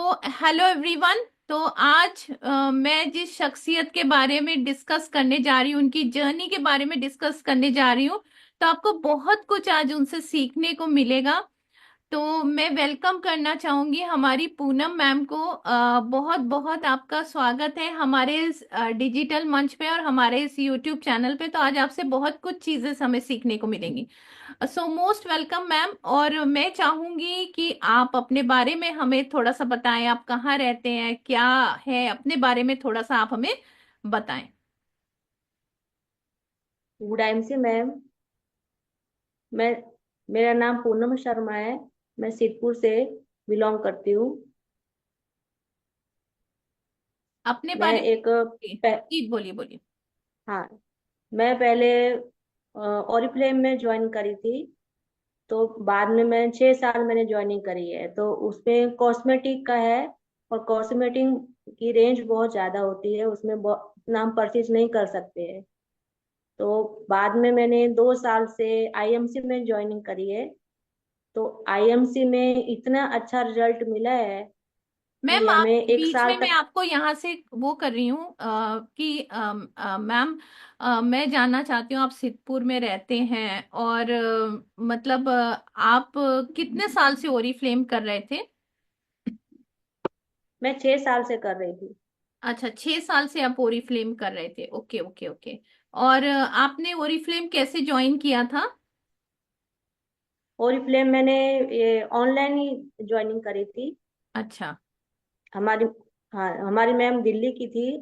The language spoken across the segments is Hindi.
तो हेलो एवरीवन। तो आज मैं जिस शख्सियत के बारे में डिस्कस करने जा रही हूँ, उनकी जर्नी के बारे में डिस्कस करने जा रही हूँ। तो आपको बहुत कुछ आज उनसे सीखने को मिलेगा। तो मैं वेलकम करना चाहूंगी हमारी पूनम मैम को। बहुत बहुत आपका स्वागत है हमारे इस डिजिटल मंच पे और हमारे इस यूट्यूब चैनल पे। तो आज आपसे बहुत कुछ चीजें हमें सीखने को मिलेंगी। So most welcome ma'am. और मैं चाहूंगी कि आप अपने बारे में हमें थोड़ा सा बताएं। आप कहाँ रहते हैं, क्या है, अपने बारे में थोड़ा सा आप हमें बताएं। गुड टाइम से मैम। मैं मेरा नाम पूनम शर्मा है। मैं सिद्धपुर से बिलोंग करती हूँ। अपने मैं बारे एक में पह, जी बोलिए बोलिए। हाँ, मैं पहले ओरिफ्लेम में ज्वाइन करी थी। तो बाद में मैं 6 साल मैंने ज्वाइनिंग करी है, तो उसमें कॉस्मेटिक का है। और कॉस्मेटिक की रेंज बहुत ज्यादा होती है, उसमें इतना हम परचेज नहीं कर सकते हैं। तो बाद में मैंने 2 साल से आईएमसी में ज्वाइनिंग करी है। तो आईएमसी में इतना अच्छा रिजल्ट मिला है कि मैम आप हमें एक बीच साल में मैं तक। आपको यहाँ से वो कर रही हूँ कि मैम, मैं जानना चाहती हूँ आप सिद्धपुर में रहते हैं और मतलब आप कितने साल से ओरीफ्लेम कर रहे थे। मैं 6 साल से कर रही थी। अच्छा, 6 साल से आप ओरीफ्लेम कर रहे थे। Okay okay okay. और आपने ओरीफ्लेम कैसे ज्वाइन किया था। और फ्लेम मैंने ये ऑनलाइन ही ज्वाइनिंग करी थी। अच्छा। हमारी हाँ, हमारी मैम दिल्ली की थी।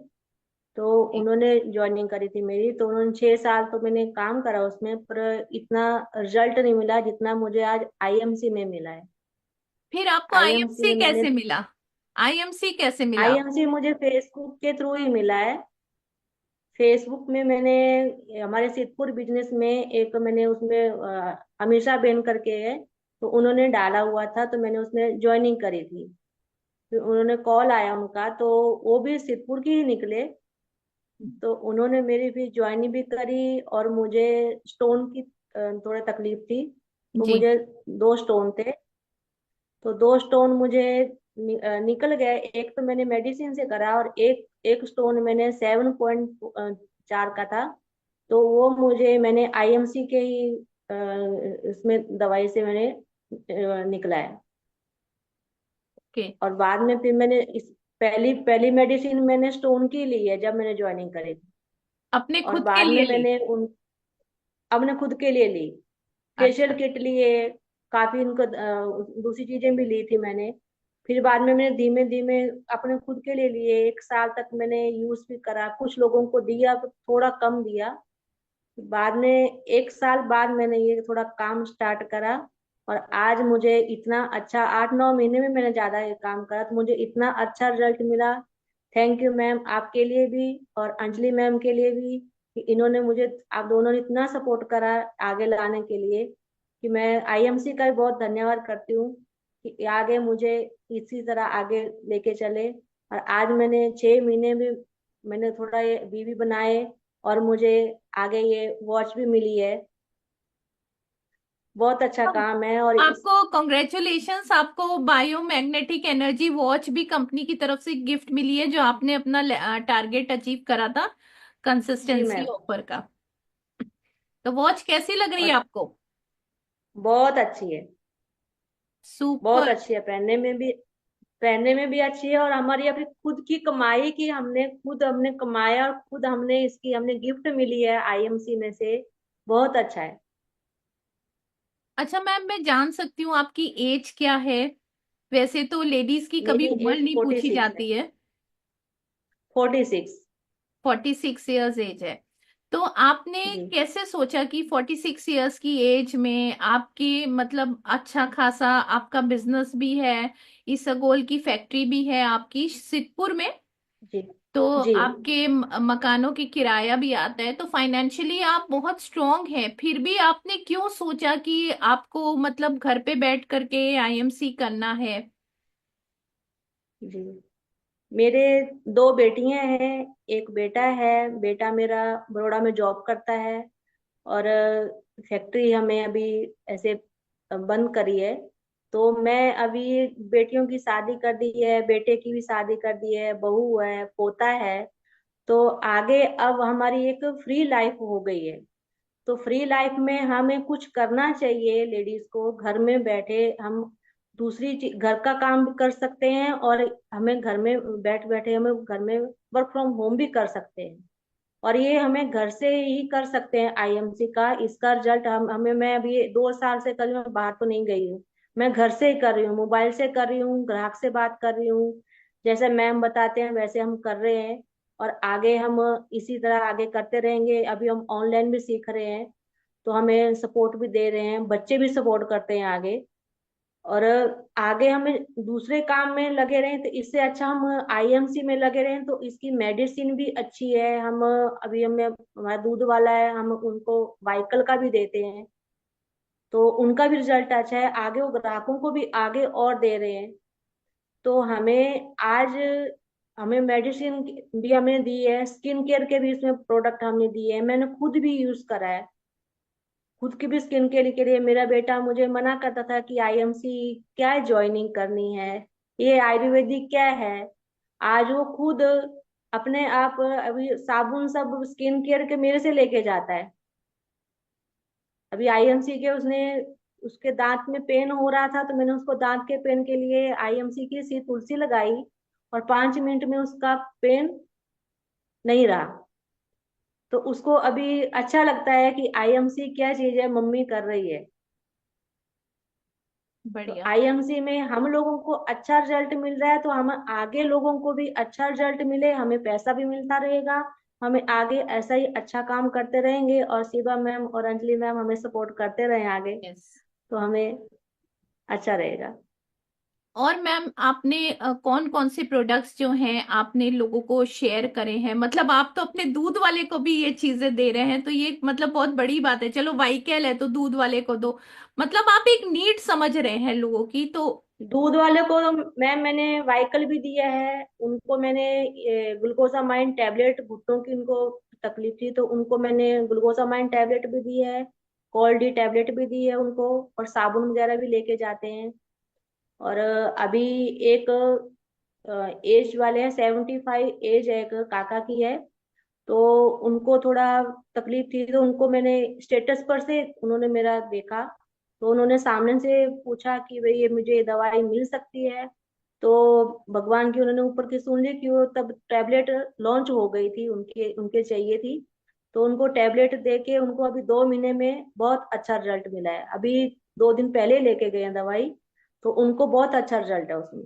तो उन्होंने ज्वाइनिंग करी थी मेरी, तो उन्होंने 6 साल तो मैंने काम करा उसमें, पर इतना रिजल्ट नहीं मिला जितना मुझे आज आईएमसी में मिला है। फिर आपको आईएमसी आईएमसी में मैंने कैसे मिला। आईएमसी कैसे मिला। आईएमसी मुझे फेसबुक के थ्रू ही मिला है। फेसबुक में मैंने हमारे सिद्धपुर बिजनेस में एक मैंने उसमें अमीषा बेन करके है, तो उन्होंने डाला हुआ था, तो मैंने उसमें ज्वाइनिंग करी थी। फिर उन्होंने कॉल आया उनका, तो वो भी सिद्धपुर की ही निकले। तो उन्होंने मेरी भी ज्वाइनिंग भी करी, और मुझे स्टोन की थोड़ा तकलीफ थी। तो जी। मुझे 2 स्टोन थे। तो 2 स्टोन मुझे निकल गए। एक तो मैंने मेडिसिन से करा, और एक एक स्टोन मैंने 7.4 का था। तो वो मैंने आईएमसी के ही इसमें दवाई से मैंने निकला है। ओके। और बाद में फिर मैंने इस पहली पहली मेडिसिन मैंने स्टोन की ली है जब मैंने ज्वाइनिंग करी थी। अपने और खुद के बाद में लिए ली। मैंने उन अपने खुद के लिए ली। फेशियल अच्छा। किट लिए, काफी इनको दूसरी चीजें भी ली थी मैंने। फिर बाद में मैंने धीमे धीमे अपने खुद के लिए लिए। 1 साल तक मैंने यूज भी करा, कुछ लोगों को दिया तो थोड़ा कम दिया। बाद में 1 साल बाद मैंने ये थोड़ा काम स्टार्ट करा। और आज मुझे इतना अच्छा, 8-9 महीने में मैंने ज्यादा ये काम करा, तो मुझे इतना अच्छा रिजल्ट मिला। थैंक यू मैम, आपके लिए भी और अंजलि मैम के लिए भी, कि इन्होंने मुझे, आप दोनों ने इतना सपोर्ट करा आगे लाने के लिए, कि मैं आईएमसी का भी बहुत धन्यवाद करती हूँ कि आगे मुझे इसी तरह आगे लेके चले। और आज मैंने 6 महीने में मैंने थोड़ा ये बीवी बनाए, और मुझे आगे ये वॉच भी मिली है। बहुत अच्छा तो काम है। और इस आपको कॉन्ग्रेचुलेशंस। आपको बायोमैग्नेटिक एनर्जी वॉच भी कंपनी की तरफ से गिफ्ट मिली है, जो आपने अपना टारगेट अचीव करा था जी कंसिस्टेंसी मैम। ऑफर का। तो वॉच कैसी लग रही है और आपको। बहुत अच्छी है। बहुत सुपर। अच्छी है, पहनने में भी अच्छी है। और हमारी अपनी खुद की कमाई की, हमने कमाया, और खुद हमने गिफ्ट मिली है आईएमसी में से। बहुत अच्छा है। अच्छा मैम, मैं जान सकती हूँ आपकी एज क्या है। वैसे तो लेडीज की कभी मेरी उम्र एज नहीं फोर्टी पूछी सिक्स है। जाती है। 46। 46 ईयर्स एज है। तो आपने जी कैसे सोचा कि 46 ईयर्स की एज में आपकी मतलब अच्छा खासा आपका बिजनेस भी है, इसगोल की फैक्ट्री भी है आपकी सिद्धपुर में। जी तो जी। आपके मकानों की किराया भी आता है, तो फाइनेंशियली आप बहुत स्ट्रांग हैं। फिर भी आपने क्यों सोचा कि आपको मतलब घर पे बैठ करके आईएमसी करना है। जी, मेरे 2 बेटियां हैं, एक बेटा है। बेटा मेरा बड़ौदा में जॉब करता है। और फैक्ट्री हमें अभी ऐसे बंद करी है। तो मैं अभी बेटियों की शादी कर दी है, बेटे की भी शादी कर दी है, बहू है, पोता है। तो आगे अब हमारी एक फ्री लाइफ हो गई है। तो फ्री लाइफ में हमें कुछ करना चाहिए, लेडीज को घर में बैठे हम घर का काम भी कर सकते हैं, और हमें घर में बैठ बैठे हमें घर में वर्क फ्रॉम होम भी कर सकते हैं। और ये हमें घर से ही कर सकते हैं आईएमसी का। इसका रिजल्ट हम हमें मैं अभी 2 साल से कर रही हूँ, मैं बाहर तो नहीं गई हूँ। मैं घर से ही कर रही हूँ, मोबाइल से कर रही हूँ, ग्राहक से बात कर रही हूँ। जैसे मैम बताते हैं वैसे हम कर रहे हैं। और आगे हम इसी तरह आगे करते रहेंगे। अभी हम ऑनलाइन भी सीख रहे हैं, तो हमें सपोर्ट भी दे रहे हैं, बच्चे भी सपोर्ट करते हैं आगे। और आगे हमें दूसरे काम में लगे रहें तो इससे अच्छा हम आईएमसी में लगे रहें, तो इसकी मेडिसिन भी अच्छी है। हम अभी हमें हमारा दूध वाला है, हम उनको वाइकल का भी देते हैं, तो उनका भी रिजल्ट अच्छा है। आगे वो ग्राहकों को भी आगे और दे रहे हैं। तो हमें आज हमें मेडिसिन भी हमने दी है, स्किन केयर के भी इसमें प्रोडक्ट हमने दिए हैं, मैंने खुद भी यूज करा है। खुद की भी स्किन केयर के लिए मेरा बेटा मुझे मना करता था कि आईएमसी क्या ज्वाइनिंग करनी है, ये आयुर्वेदिक क्या है। आज वो खुद अपने आप अभी साबुन सब स्किन केयर के मेरे से लेके जाता है। अभी आईएमसी के उसने उसके दांत में पेन हो रहा था, तो मैंने उसको दांत के पेन के लिए आईएमसी की सी तुलसी लगाई, और 5 मिनट में उसका पेन नहीं रहा। तो उसको अभी अच्छा लगता है कि आईएमसी क्या चीज है, मम्मी कर रही है। तो बढ़िया। आईएमसी में हम लोगों को अच्छा रिजल्ट मिल रहा है, तो हम आगे लोगों को भी अच्छा रिजल्ट मिले, हमें पैसा भी मिलता रहेगा। हमें आगे ऐसा ही अच्छा काम करते रहेंगे, और शिवा मैम और अंजलि मैम हमें सपोर्ट करते रहे आगे, यस। तो हमें अच्छा रहेगा। और मैम आपने कौन कौन से प्रोडक्ट्स जो हैं आपने लोगों को शेयर करे हैं? मतलब आप तो अपने दूध वाले को भी ये चीजें दे रहे हैं, तो ये मतलब बहुत बड़ी बात है। चलो वाईकेल है तो दूध वाले को दो, मतलब आप एक नीड समझ रहे हैं लोगों की तो। दूध वाले को तो मैम मैंने वाइकल भी दिया है, उनको मैंने ग्लूकोसामाइन टैबलेट, घुटनों की उनको तकलीफ थी तो उनको मैंने ग्लूकोसामाइन टैबलेट भी दी है, कोल्ड टैबलेट भी दी है उनको, और साबुन वगैरह भी लेके जाते हैं। और अभी एक एज वाले हैं, 75 एज है, एक काका की है। तो उनको थोड़ा तकलीफ थी, तो उनको मैंने स्टेटस पर से उन्होंने मेरा देखा, तो उन्होंने सामने से पूछा कि भाई ये मुझे ये दवाई मिल सकती है। तो भगवान की उन्होंने ऊपर की सुन ली कि वो तब टैबलेट लॉन्च हो गई थी, उनके उनके चाहिए थी। तो उनको टैबलेट दे के उनको अभी 2 महीने में बहुत अच्छा रिजल्ट मिला है। अभी 2 दिन पहले लेके गए हैं दवाई, तो उनको बहुत अच्छा रिजल्ट है उसमें।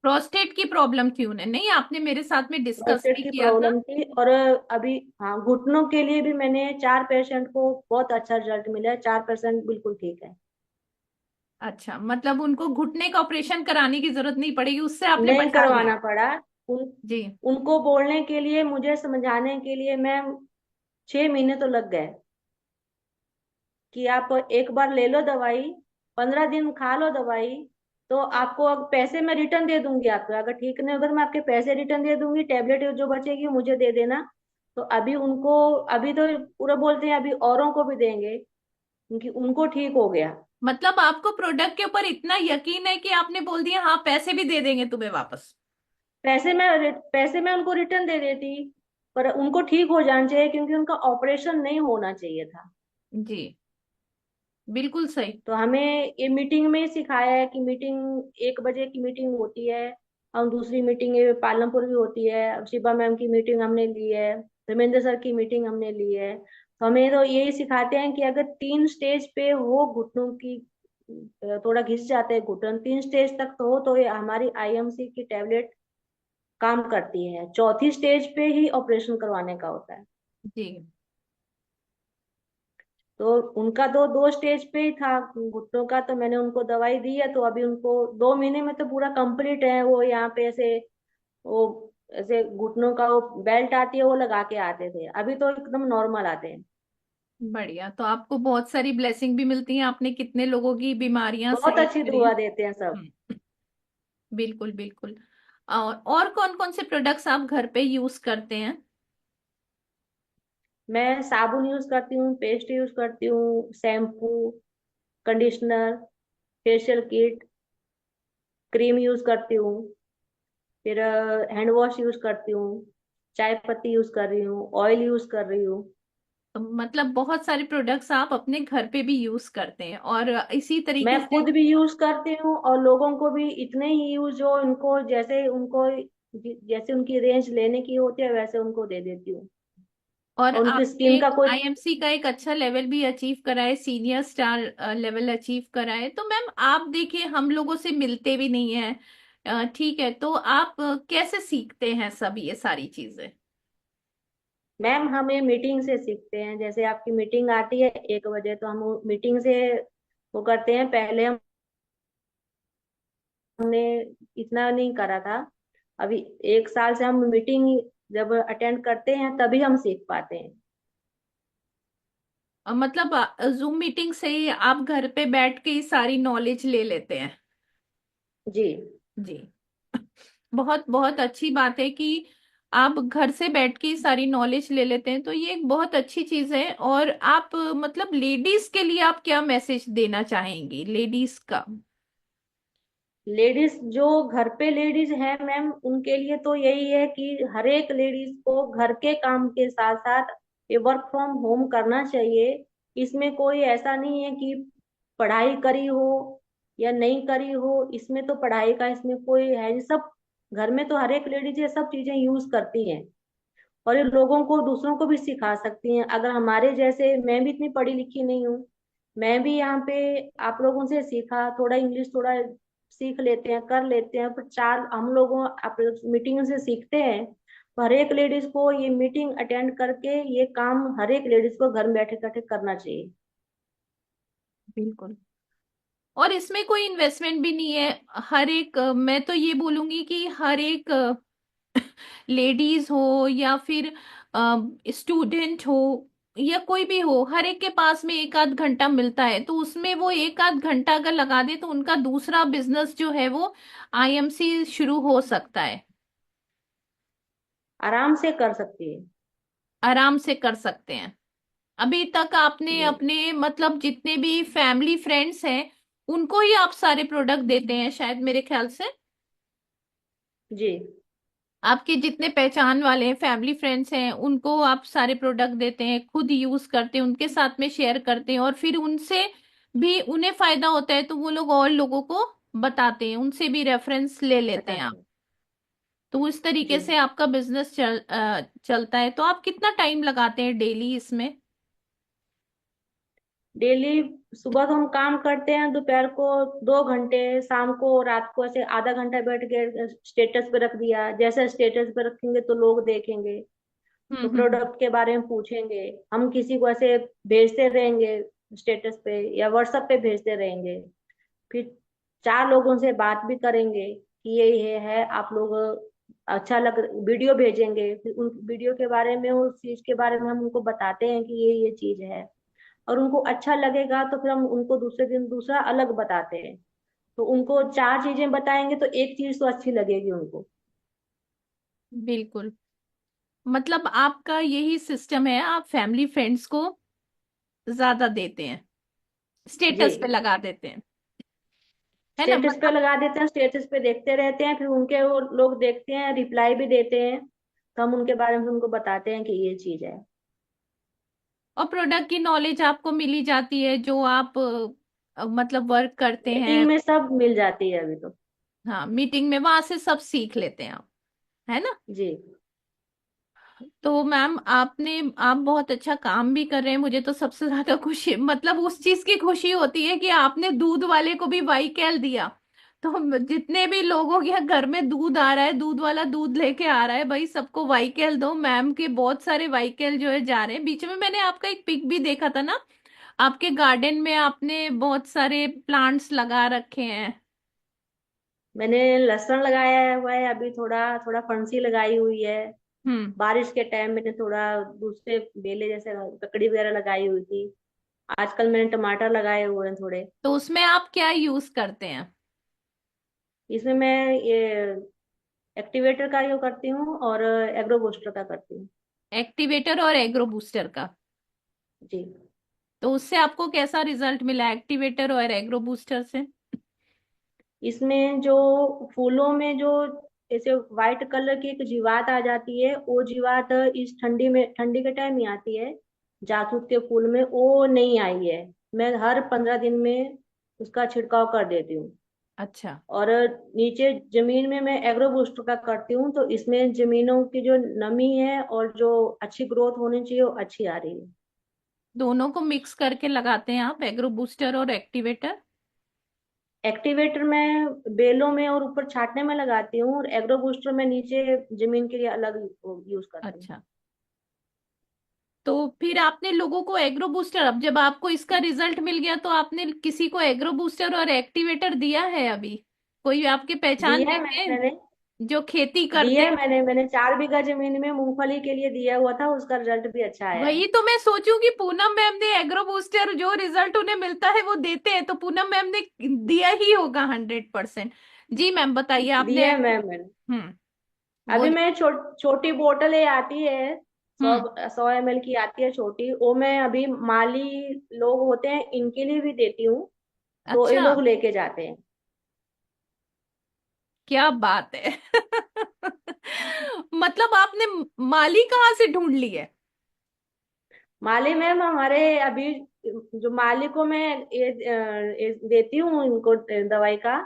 प्रोस्टेट की प्रॉब्लम थी उन्हें, नहीं आपने मेरे साथ में डिस्कस प्रोस्टेट भी की किया था। प्रॉब्लम थी। और अभी हाँ, घुटनों के लिए भी मैंने 4 पेशेंट को बहुत अच्छा रिजल्ट मिला है, 4% बिल्कुल ठीक है। अच्छा, मतलब उनको घुटने का ऑपरेशन कराने की जरूरत नहीं पड़ेगी, उससे आपने नहीं बचा करवाना लिया। पड़ा। उन जी। उनको बोलने के लिए, मुझे समझाने के लिए मैम 6 महीने तो लग गए, कि आप एक बार ले लो दवाई, 15 दिन खा लो दवाई, तो आपको अब पैसे मैं रिटर्न दे दूंगी। आपको अगर ठीक नहीं होगा तो मैं आपके पैसे रिटर्न दे दूंगी, टेबलेट जो बचेगी मुझे दे देना। तो अभी उनको, अभी तो पूरा बोलते हैं अभी औरों को भी देंगे, क्योंकि उनको ठीक हो गया। मतलब आपको प्रोडक्ट के ऊपर इतना यकीन है कि आपने बोल दिया हाँ पैसे भी दे देंगे तुम्हें वापस। पैसे मैं उनको रिटर्न दे देती, पर उनको ठीक हो जाना चाहिए, क्योंकि उनका ऑपरेशन नहीं होना चाहिए था। जी, बिल्कुल सही। तो हमें ये मीटिंग में ही सिखाया है कि मीटिंग 1 बजे की मीटिंग होती है। हम दूसरी मीटिंग पालमपुर भी होती है, अब शिबा मैम की मीटिंग हमने ली है, धर्मेंद्र सर की मीटिंग हमने ली है। तो हमें तो यही सिखाते हैं कि अगर 3 स्टेज पे हो घुटनों की, थोड़ा घिस जाते हैं घुटन, 3 स्टेज तक तो हो, तो ये हमारी आईएमसी की टैबलेट काम करती है। चौथी स्टेज पे ही ऑपरेशन करवाने का होता है। जी। तो उनका तो 2 स्टेज पे ही था घुटनों का, तो मैंने उनको दवाई दी है, तो अभी उनको 2 महीने में तो पूरा कंप्लीट है। वो यहाँ पे ऐसे, वो ऐसे घुटनों का वो बेल्ट आती है वो लगा के आते थे, अभी तो एकदम नॉर्मल आते हैं। बढ़िया, तो आपको बहुत सारी ब्लेसिंग भी मिलती हैं, आपने कितने लोगों की बीमारियां बहुत सही अच्छी करी हैं। दुआ देते हैं सब। हम्म, बिल्कुल बिल्कुल। और कौन कौन से प्रोडक्ट्स आप घर पे यूज करते हैं? मैं साबुन यूज करती हूँ, पेस्ट यूज करती हूँ, shampoo, conditioner, facial kit, cream use करती हूँ, फिर हैंड वॉश यूज करती हूँ, चाय पत्ती यूज कर रही हूँ, ऑयल यूज कर रही हूँ। मतलब बहुत सारे प्रोडक्ट्स आप अपने घर पे भी यूज करते हैं, और इसी मैं तरीके से। खुद भी यूज करती हूँ और लोगों को भी इतने ही यूज जो उनको जैसे उनको जैसे उनकी रेंज लेने की होती है वैसे उनको दे देती हूँ। और और उनकी आपने स्किन का कोई। आईएमसी का एक अच्छा लेवल भी अचीव करा है, सीनियर स्टार लेवल अचीव करा है। तो मैम आप देखिए, हम लोगों से मिलते भी नहीं है, ठीक है, तो आप कैसे सीखते हैं सब ये सारी चीजें? मैम हमें मीटिंग से सीखते हैं, जैसे आपकी मीटिंग आती है 1 बजे तो हम मीटिंग से वो करते हैं। पहले हमने इतना नहीं करा था, अभी 1 साल से हम मीटिंग जब अटेंड करते हैं तभी हम सीख पाते हैं। मतलब जूम मीटिंग से ही आप घर पे बैठ के ही सारी नॉलेज ले लेते हैं? जी। जी। बहुत बहुत अच्छी बात है कि आप घर से बैठ के ही सारी नॉलेज ले लेते हैं, तो ये एक बहुत अच्छी चीज है। और आप मतलब लेडीज के लिए आप क्या मैसेज देना चाहेंगी, लेडीज का? लेडीज जो घर पे लेडीज है मैम उनके लिए तो यही है कि हर एक लेडीज को घर के काम के साथ साथ ये वर्क फ्रॉम होम करना चाहिए। इसमें कोई ऐसा नहीं है कि पढ़ाई करी हो या नहीं करी हो, इसमें तो पढ़ाई का इसमें कोई है नहीं। सब घर में तो हर एक लेडीज ये सब चीजें यूज करती हैं और ये लोगों को दूसरों को भी सिखा सकती हैं। अगर हमारे जैसे, मैं भी इतनी पढ़ी लिखी नहीं हूँ, मैं भी यहाँ पे आप लोगों से सीखा, थोड़ा इंग्लिश थोड़ा सीख लेते हैं, कर लेते हैं, पर चार हम लोगों आप मीटिंग से सीखते हैं। तो हर एक लेडीज को ये मीटिंग अटेंड करके ये काम हर एक लेडीज को घर में बैठे बैठे करना चाहिए। बिल्कुल। और इसमें कोई इन्वेस्टमेंट भी नहीं है। हर एक मैं तो ये बोलूंगी कि हर एक लेडीज हो या फिर स्टूडेंट हो या कोई भी हो, हर एक के पास में एक आध घंटा मिलता है, तो उसमें वो एक आध घंटा अगर लगा दे तो उनका दूसरा बिजनेस जो है वो आईएमसी शुरू हो सकता है। आराम से कर सकती है। आराम से कर सकते हैं। अभी तक आपने जी। अपने मतलब जितने भी फैमिली फ्रेंड्स हैं उनको ही आप सारे प्रोडक्ट देते हैं शायद, मेरे ख्याल से। जी। आपके जितने पहचान वाले हैं, फैमिली फ्रेंड्स हैं, उनको आप सारे प्रोडक्ट देते हैं, खुद यूज करते हैं, उनके साथ में शेयर करते हैं, और फिर उनसे भी उन्हें फायदा होता है तो वो लोग और लोगों को बताते हैं, उनसे भी रेफरेंस ले लेते हैं आप। बताते हैं। तो इस तरीके जी। से आपका बिजनेस चलता है। तो आप कितना टाइम लगाते हैं डेली इसमें? डेली सुबह तो हम काम करते हैं, दोपहर को 2 घंटे, शाम को रात को ऐसे आधा घंटा बैठ के स्टेटस पे रख दिया। जैसे स्टेटस पे रखेंगे तो लोग देखेंगे, तो हम्म। प्रोडक्ट के बारे में पूछेंगे। हम किसी को ऐसे भेजते रहेंगे स्टेटस पे या व्हाट्सएप पे भेजते रहेंगे। फिर 4 लोगों से बात भी करेंगे कि ये है, आप लोग अच्छा लग, वीडियो भेजेंगे, फिर उन वीडियो के बारे में उस चीज के बारे में हम उनको बताते हैं कि ये चीज है। और उनको अच्छा लगेगा तो फिर हम उनको दूसरे दिन दूसरा अलग बताते हैं। तो उनको 4 चीजें बताएंगे तो एक चीज तो अच्छी लगेगी उनको। बिल्कुल। मतलब आपका यही सिस्टम है, आप फैमिली फ्रेंड्स को ज्यादा देते हैं, जी। स्टेटस पे लगा देते हैं, है ना? स्टेटस पे मतलब लगा देते हैं, स्टेटस पे देखते रहते हैं, फिर उनके वो लोग देखते हैं, रिप्लाई भी देते हैं, तो हम उनके बारे में उनको बताते हैं कि ये चीज है। और प्रोडक्ट की नॉलेज आपको मिली जाती है जो आप मतलब वर्क करते हैं। मीटिंग में सब मिल जाती है अभी तो। हाँ, मीटिंग में वहां से सब सीख लेते हैं आप, है ना? जी। तो मैम आप बहुत अच्छा काम भी कर रहे हैं। मुझे तो सबसे ज्यादा खुशी मतलब उस चीज की खुशी होती है कि आपने दूध वाले को भी वाईकेल दिया। तो जितने भी लोगों के यहाँ घर में दूध आ रहा है, दूध वाला दूध लेके आ रहा है, भाई सबको वाईकेल दो। मैम के बहुत सारे वाईकेल जो है जा रहे हैं। बीच में मैंने आपका एक पिक भी देखा था ना, आपके गार्डन में आपने बहुत सारे प्लांट्स लगा रखे हैं। मैंने लहसुन लगाया हुआ है, अभी थोड़ा थोड़ा फंसी लगाई हुई है। हम्म। बारिश के टाइम मैंने थोड़ा दूसरे बेले जैसे ककड़ी वगैरह लगाई हुई थी। आजकल मैंने टमाटर लगाए हुए हैं थोड़े। तो उसमें आप क्या यूज करते हैं? इसमें मैं ये एक्टिवेटर का यूज करती हूँ और एग्रो बूस्टर का करती हूँ। एक्टिवेटर और एग्रो बूस्टर का? जी। तो उससे आपको कैसा रिजल्ट मिला, एक्टिवेटर और एग्रो बूस्टर से? इसमें जो फूलों में जो ऐसे व्हाइट कलर की एक जीवात आ जाती है, वो जीवात इस ठंडी में, ठंडी के टाइम ही आती है, जासूद के फूल में वो नहीं आई है। मैं हर 15 दिन में उसका छिड़काव कर देती हूँ। अच्छा। और नीचे जमीन में मैं एग्रो बूस्टर का करती हूँ, तो इसमें जमीनों की जो नमी है और जो अच्छी ग्रोथ होनी चाहिए वो अच्छी आ रही है। दोनों को मिक्स करके लगाते हैं आप, एग्रो बूस्टर और एक्टिवेटर? एक्टिवेटर में बेलों में और ऊपर छाटने में लगाती हूँ, और एग्रो बूस्टर में नीचे जमीन के लिए अलग यूज करती हूँ। अच्छा। तो फिर आपने लोगों को एग्रो बूस्टर, अब जब आपको इसका रिजल्ट मिल गया तो आपने किसी को एग्रो बूस्टर और एक्टिवेटर दिया है अभी? कोई आपके पहचान दिया में है है मैंने। जो खेती करते दिया है हैं? मैंने 4 बीघा जमीन में मूंगफली के लिए दिया हुआ था, उसका रिजल्ट भी अच्छा आया है। वही तो मैं सोचूं कि पूनम मैम ने एग्रो बूस्टर जो रिजल्ट उन्हें मिलता है वो देते हैं, तो पूनम मैम ने दिया ही होगा 100%। जी मैम बताइए आपने। दिया है मैंने। अभी बोलिए। मैं छोटी बोतलें आती है, सौ हम्म। 100 ml की आती है छोटी, वो मैं अभी माली लोग होते हैं इनके लिए भी देती हूँ, तो ये अच्छा। लोग लेके जाते हैं। क्या बात है। मतलब आपने माली कहाँ से ढूंढ ली है? माली मैम हमारे अभी जो माली को मैं ये देती हूँ इनको दवाई का,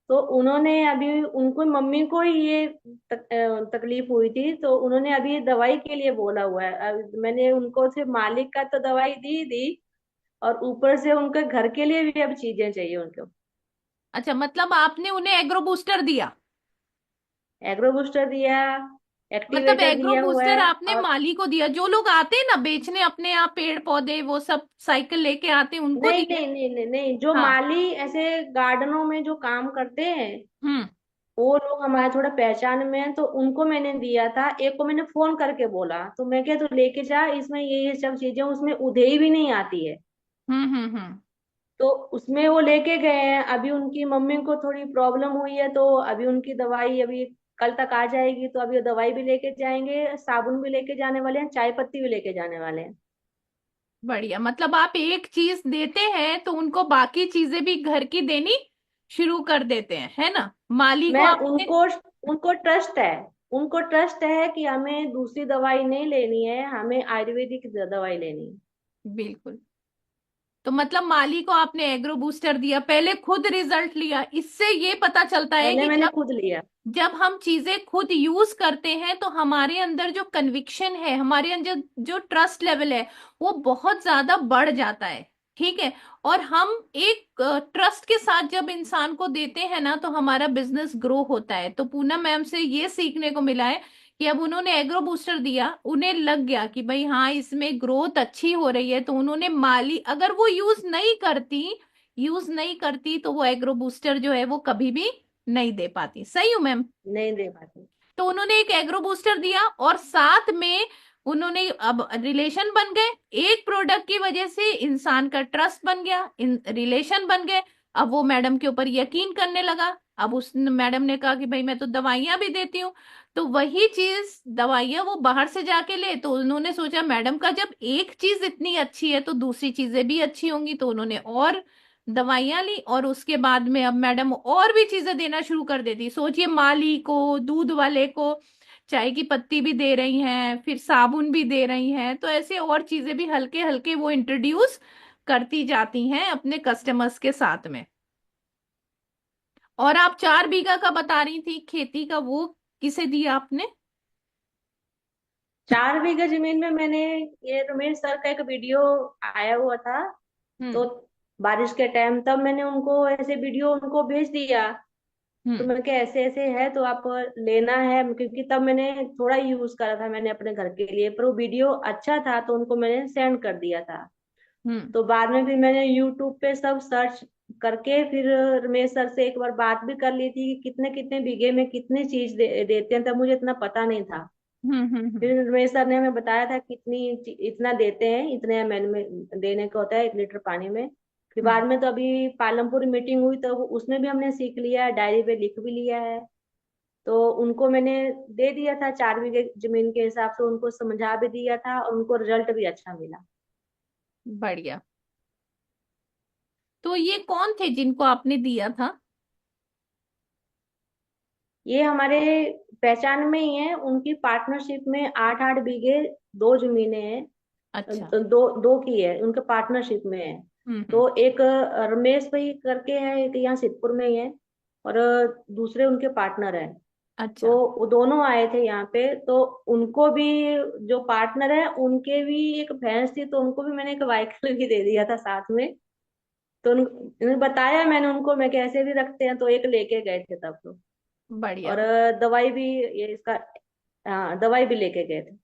तो उन्होंने अभी उनको मम्मी को ही ये तकलीफ हुई थी, तो उन्होंने अभी दवाई के लिए बोला हुआ है। मैंने उनको सिर्फ मालिक का तो दवाई दी दी, और ऊपर से उनके घर के लिए भी अब चीजें चाहिए उनको। अच्छा, मतलब आपने उन्हें एग्रो बूस्टर दिया? एग्रो बूस्टर दिया, मतलब एक्टिवेटर एग्रो दिया हुआ बूस्टर है। आपने और माली को दिया? जो लोग आते हैं ना बेचने अपने यहाँ पेड़ पौधे वो सब साइकिल लेके आते हैं उनको नहीं दिया? नहीं नहीं नहीं नहीं, जो हाँ। माली ऐसे गार्डनों में जो काम करते हैं, हम्म। वो लोग हमारे थोड़ा पहचान में है, तो उनको मैंने दिया था। एक को मैंने फोन करके बोला, तो मैं क्या, तू लेके जा, इसमें ये सब चीजें, उसमें उधेई भी नहीं आती है। हम्म। तो उसमें वो लेके गए हैं। अभी उनकी मम्मी को थोड़ी प्रॉब्लम हुई है, तो अभी उनकी दवाई अभी कल तक आ जाएगी, तो अभी वो दवाई भी लेके जाएंगे, साबुन भी लेके जाने वाले हैं, चाय पत्ती भी लेके जाने वाले हैं। बढ़िया, मतलब आप एक चीज देते हैं तो उनको बाकी चीजें भी घर की देनी शुरू कर देते हैं, है ना? माली को मैं आपने। उनको उनको ट्रस्ट है, उनको ट्रस्ट है कि हमें दूसरी दवाई नहीं लेनी है, हमें आयुर्वेदिक दवाई लेनी है। बिल्कुल। तो मतलब माली को आपने एग्रो बूस्टर दिया, पहले खुद रिजल्ट लिया। इससे ये पता चलता है पहले कि मैंने जब खुद लिया। जब हम चीजें खुद यूज करते हैं तो हमारे अंदर जो कन्विक्शन है, हमारे अंदर जो ट्रस्ट लेवल है, वो बहुत ज्यादा बढ़ जाता है। ठीक है। और हम एक ट्रस्ट के साथ जब इंसान को देते हैं ना तो हमारा बिजनेस ग्रो होता है। तो पूनम मैम से ये सीखने को मिला है कि अब उन्होंने एग्रो बूस्टर दिया, उन्हें लग गया कि भाई हाँ इसमें ग्रोथ अच्छी हो रही है, तो उन्होंने माली, अगर वो यूज नहीं करती तो वो एग्रो बूस्टर जो है वो कभी भी नहीं दे पाती। सही हूँ मैम? नहीं दे पाती। तो उन्होंने एक एग्रो बूस्टर दिया और साथ में उन्होंने अब रिलेशन बन गए। एक प्रोडक्ट की वजह से इंसान का ट्रस्ट बन गया, इन रिलेशन बन गए। अब वो मैडम के ऊपर यकीन करने लगा। अब उस मैडम ने कहा कि भाई मैं तो दवाइयां भी देती हूँ। तो वही चीज दवाइयां वो बाहर से जाके ले, तो उन्होंने सोचा मैडम का जब एक चीज इतनी अच्छी है तो दूसरी चीजें भी अच्छी होंगी, तो उन्होंने और दवाइयां ली। और उसके बाद में अब मैडम और भी चीजें देना शुरू कर देती। सोचिए, माली को, दूध वाले को चाय की पत्ती भी दे रही हैं, फिर साबुन भी दे रही हैं, तो ऐसे और चीजें भी हल्के हल्के वो इंट्रोड्यूस करती जाती हैं अपने कस्टमर्स के साथ में। और आप 4 बीघा का बता रही थी खेती का, वो किसे दिया आपने? 4 बीघा जमीन में मैंने, ये रमेश सर का एक वीडियो आया हुआ था, तो हम्म। बारिश के टाइम तब मैंने उनको ऐसे वीडियो उनको भेज दिया। तो हम्म। मैं क्या, ऐसे ऐसे है तो आप लेना है, क्योंकि तब मैंने थोड़ा यूज करा था मैंने अपने घर के लिए, पर वो वीडियो अच्छा था तो उनको मैंने सेंड कर दिया था। हम्म। तो बाद में फिर मैंने यूट्यूब पे सब सर्च करके फिर रमेश सर से एक बार बात भी कर ली थी कि कितने कितने बीघे में कितनी चीज देते हैं, तब मुझे इतना पता नहीं था। हम्म। फिर रमेश सर ने हमें बताया था कितनी इतना देते हैं, इतने एमएल में देने का होता है 1 लीटर पानी में। फिर बाद हम्म। में तो अभी पालमपुर मीटिंग हुई तो उसमें भी हमने सीख लिया है, डायरी पे लिख भी लिया है। तो उनको मैंने दे दिया था 4 बीघे जमीन के हिसाब से, उनको समझा भी दिया था और उनको रिजल्ट भी अच्छा मिला। बढ़िया। तो ये कौन थे जिनको आपने दिया था? ये हमारे पहचान में ही है, उनकी पार्टनरशिप में 8-8 बीघे 2 जमीनें हैं। अच्छा। दो दो की है, उनके पार्टनरशिप में है। हम्म। तो एक रमेश भाई करके है, एक यहाँ सिद्धपुर में ही है, और दूसरे उनके पार्टनर है। तो अच्छा। वो दोनों आए थे यहाँ पे, तो उनको भी, जो पार्टनर है उनके भी एक भैंस थी, तो उनको भी मैंने एक व्हीकल भी दे दिया था साथ में। तो उन्हें बताया मैंने उनको, मैं कैसे भी रखते हैं, तो एक लेके गए थे तब तो। बढ़िया। और दवाई भी, ये इसका, हाँ दवाई भी लेके गए थे।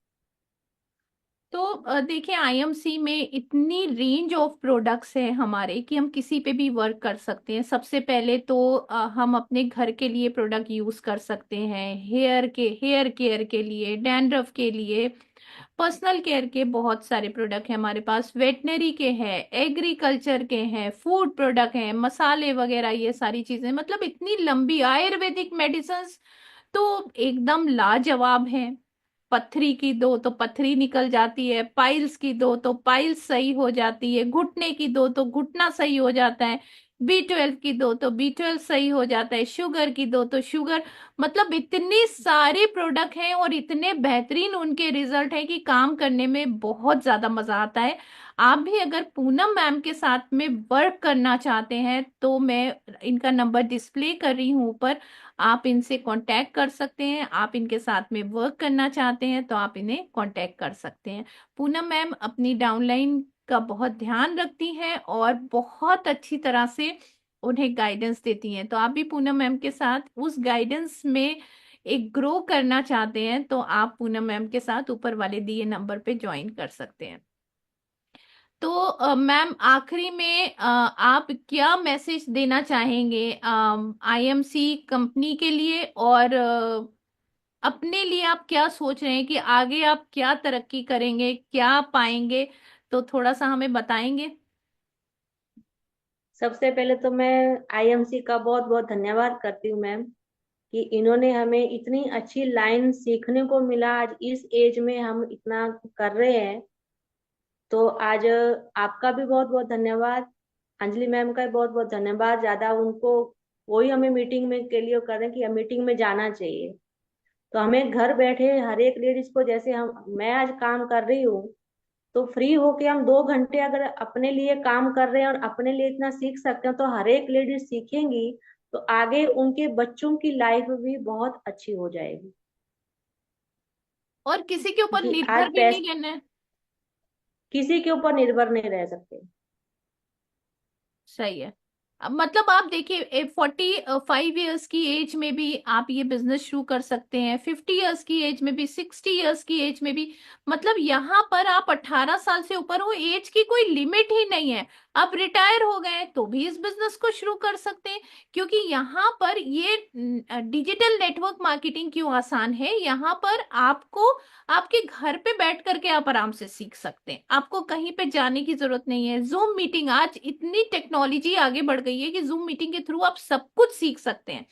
तो देखिए आईएमसी में इतनी रेंज ऑफ प्रोडक्ट्स है हमारे कि हम किसी पे भी वर्क कर सकते हैं। सबसे पहले तो हम अपने घर के लिए प्रोडक्ट यूज कर सकते हैं, हेयर केयर के लिए, डैंड्रफ के लिए, पर्सनल केयर के बहुत सारे प्रोडक्ट हैं हमारे पास, वेटनरी के हैं, एग्रीकल्चर के हैं, फूड प्रोडक्ट हैं, मसाले वगैरह, ये सारी चीजें, मतलब इतनी लंबी आयुर्वेदिक मेडिसिन तो एकदम लाजवाब है। पथरी की दो तो पथरी निकल जाती है, पाइल्स की दो तो पाइल्स सही हो जाती है, घुटने की दो तो घुटना सही हो जाता है, B12 की दो तो B12 सही हो जाता है, शुगर की दो तो शुगर, मतलब इतने सारे प्रोडक्ट हैं और इतने बेहतरीन उनके रिजल्ट हैं कि काम करने में बहुत ज्यादा मजा आता है। आप भी अगर पूनम मैम के साथ में वर्क करना चाहते हैं तो मैं इनका नंबर डिस्प्ले कर रही हूँ ऊपर, आप इनसे कांटेक्ट कर सकते हैं। आप इनके साथ में वर्क करना चाहते हैं तो आप इन्हें कांटेक्ट कर सकते हैं। पूनम मैम अपनी डाउनलाइन का बहुत ध्यान रखती हैं और बहुत अच्छी तरह से उन्हें गाइडेंस देती हैं। तो आप भी पूनम मैम के साथ उस गाइडेंस में एक ग्रो करना चाहते हैं तो आप पूनम मैम के साथ ऊपर वाले दिए नंबर पे ज्वाइन कर सकते हैं। तो मैम आखिरी में आप क्या मैसेज देना चाहेंगे आईएमसी कंपनी के लिए, और अपने लिए आप क्या सोच रहे हैं कि आगे आप क्या तरक्की करेंगे, क्या पाएंगे, तो थोड़ा सा हमें बताएंगे। सबसे पहले तो मैं आईएमसी का बहुत बहुत धन्यवाद करती हूँ मैम, कि इन्होंने हमें इतनी अच्छी लाइन सीखने को मिला, आज इस एज में हम इतना कर रहे हैं। तो आज आपका भी बहुत बहुत धन्यवाद, अंजलि मैम का भी बहुत बहुत धन्यवाद। ज्यादा उनको, वही हमें मीटिंग में के लिए कर रहे हैं कि मीटिंग में जाना चाहिए। तो हमें घर बैठे हर एक लेडीज को, जैसे हम, मैं आज काम कर रही हूँ, तो फ्री होके हम 2 घंटे अगर अपने लिए काम कर रहे हैं और अपने लिए इतना सीख सकते हैं, तो हर एक लेडीज सीखेंगी, तो आगे उनके बच्चों की लाइफ भी बहुत अच्छी हो जाएगी। और किसी के ऊपर क्योंकि आज निर्भर भी पैसे नहीं रहना है। किसी के ऊपर निर्भर नहीं रह सकते। सही है। अब मतलब आप देखिए 45 ईयर्स की एज में भी आप ये बिजनेस शुरू कर सकते हैं, 50 ईयर्स की एज में भी, 60 ईयर्स की एज में भी, मतलब यहाँ पर आप 18 साल से ऊपर हो, एज की कोई लिमिट ही नहीं है। आप रिटायर हो गए तो भी इस बिजनेस को शुरू कर सकते हैं, क्योंकि यहाँ पर ये डिजिटल नेटवर्क मार्केटिंग क्यों आसान है, यहाँ पर आपको आपके घर पे बैठ करके आप आराम से सीख सकते हैं, आपको कहीं पे जाने की जरूरत नहीं है। जूम मीटिंग, आज इतनी टेक्नोलॉजी आगे बढ़ गई है कि जूम मीटिंग के थ्रू आप सब कुछ सीख सकते हैं।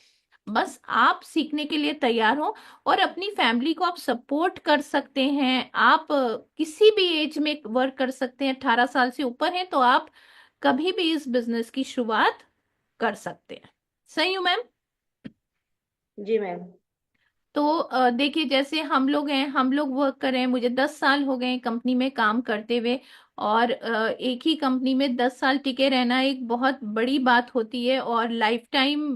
बस आप सीखने के लिए तैयार हो और अपनी फैमिली को आप सपोर्ट कर सकते हैं। आप किसी भी एज में वर्क कर सकते हैं, 18 साल से ऊपर है तो आप कभी भी इस बिजनेस की शुरुआत कर सकते हैं। सही हूँ मैम? जी मैम। तो देखिए जैसे हम लोग हैं, हम लोग वर्क कर रहे हैं, मुझे 10 साल हो गए कंपनी में काम करते हुए, और एक ही कंपनी में 10 साल टिके रहना एक बहुत बड़ी बात होती है। और लाइफ टाइम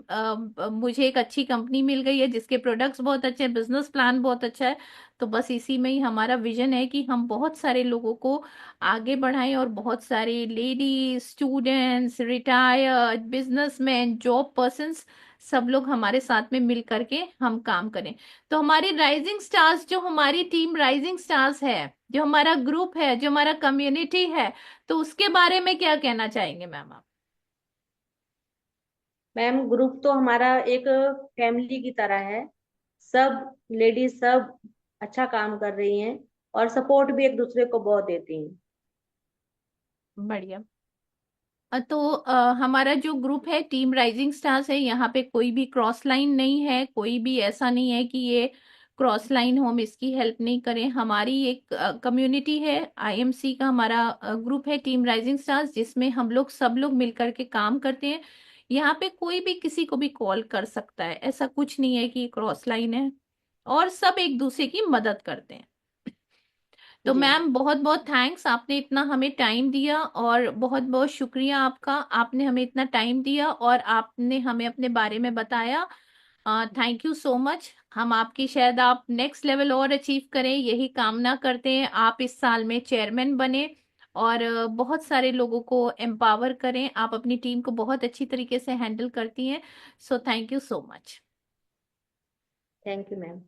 मुझे एक अच्छी कंपनी मिल गई है जिसके प्रोडक्ट्स बहुत अच्छे हैं, बिजनेस प्लान बहुत अच्छा है। तो बस इसी में ही हमारा विजन है कि हम बहुत सारे लोगों को आगे बढ़ाएं और बहुत सारे ladies, students, retired, businessman, job persons, सब लोग हमारे साथ में मिल करके हम काम करें। तो हमारी राइजिंग स्टार्स, जो हमारी टीम राइजिंग स्टार्स है, जो हमारा ग्रुप है, जो हमारा कम्युनिटी है, तो उसके बारे में क्या कहना चाहेंगे मैम आप? मैम ग्रुप तो हमारा एक फैमिली की तरह है। सब लेडीज सब अच्छा काम कर रही हैं, और सपोर्ट भी एक दूसरे को बहुत देती हैं। बढ़िया। तो हमारा जो ग्रुप है टीम राइजिंग स्टार्स है, यहाँ पे कोई भी क्रॉस लाइन नहीं है, कोई भी ऐसा नहीं है कि ये क्रॉस लाइन हो, हम इसकी हेल्प नहीं करें। हमारी एक कम्युनिटी है, आईएमसी का हमारा ग्रुप है टीम राइजिंग स्टार्स, जिसमें हम लोग सब लोग मिलकर के काम करते हैं। यहाँ पे कोई भी किसी को भी कॉल कर सकता है, ऐसा कुछ नहीं है कि क्रॉस लाइन है, और सब एक दूसरे की मदद करते हैं। तो जी। मैम बहुत बहुत थैंक्स, आपने इतना हमें टाइम दिया, और बहुत बहुत शुक्रिया आपका, आपने हमें इतना टाइम दिया और आपने हमें अपने बारे में बताया। Thank you so much. हम आपकी, शायद आप नेक्स्ट लेवल और अचीव करें, यही कामना करते हैं। आप इस साल में चेयरमैन बने और बहुत सारे लोगों को एम्पावर करें। आप अपनी टीम को बहुत अच्छी तरीके से हैंडल करती हैं। So thank you so much. Thank you ma'am.